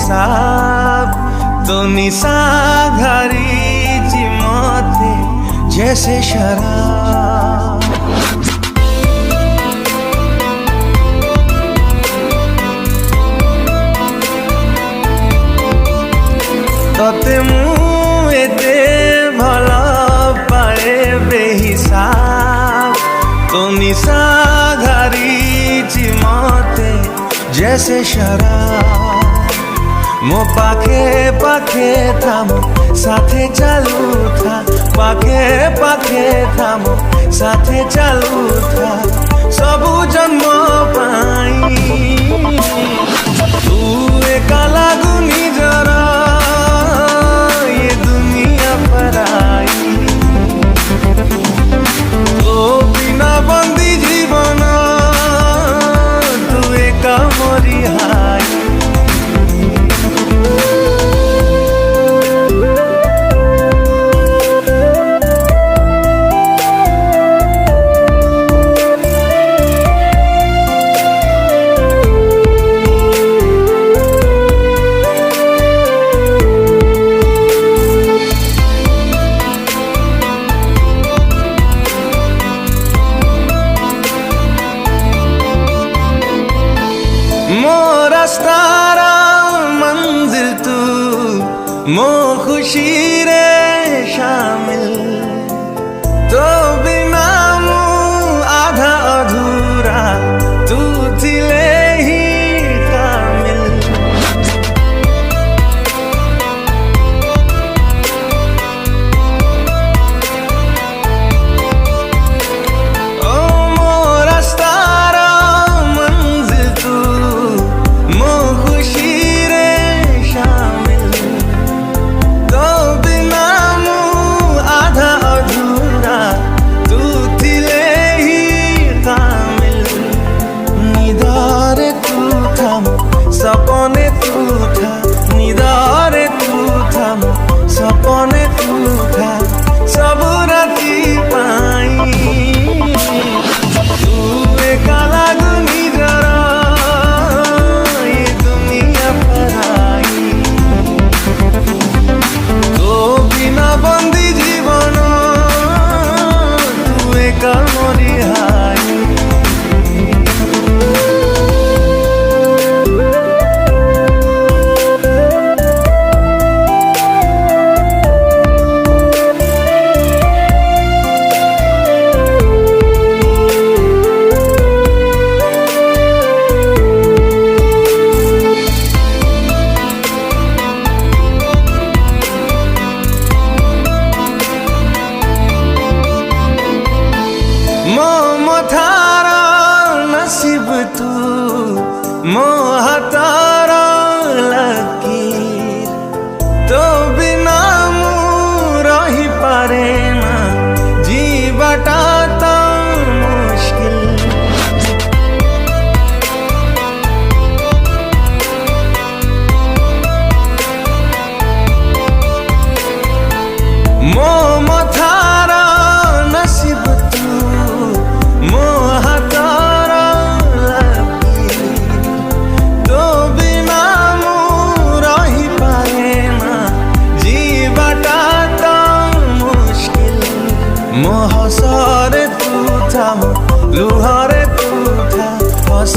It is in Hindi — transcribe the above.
बेहिसाब तो निशाघरी चिमते जैसे शराब। तते मु एते भला पाए बेहिसाब तो निशाघरी चिमते जैसे शराब। मो पाखे पाखे था मो साथे चालू था, पाखे पाखे था मो साथे चालू था सबु जन्म पाई। तू एका लागू निजर ये दुनिया पराई, तो बिना बंदी जीवन तू एका मोरी हाई। मो रास्तारा मंजिल तू, मो खुशी रे शामिल, तो बिना मु आधा अधूरा तू थिले ही कामिल। ओ मो रास्तारा मंजिल तू, मो खुशी रे शामिल, तो बिना मु आधा अधूरा तू थिले ही कामिल। निदारे तू था मो सपने तू था, निदारे तू था मो सपने तू था सब राती पाई। तू एका लागू निजर ये दुनिया पराई, तो बिना बंदी जीवन तू एका मोरी हाई। मो मथारा नसीब तू, मो हतारा लकीर, तो बिना मु रही पारे ना जीवटा तो मुश्किल। मो मथारा नसीब तू, मो हतारा लकीर, तो बिना मु रही पारे ना जीवटा तो मुश्किल। मो हसरे तू था, मो लुहरे तू था, हस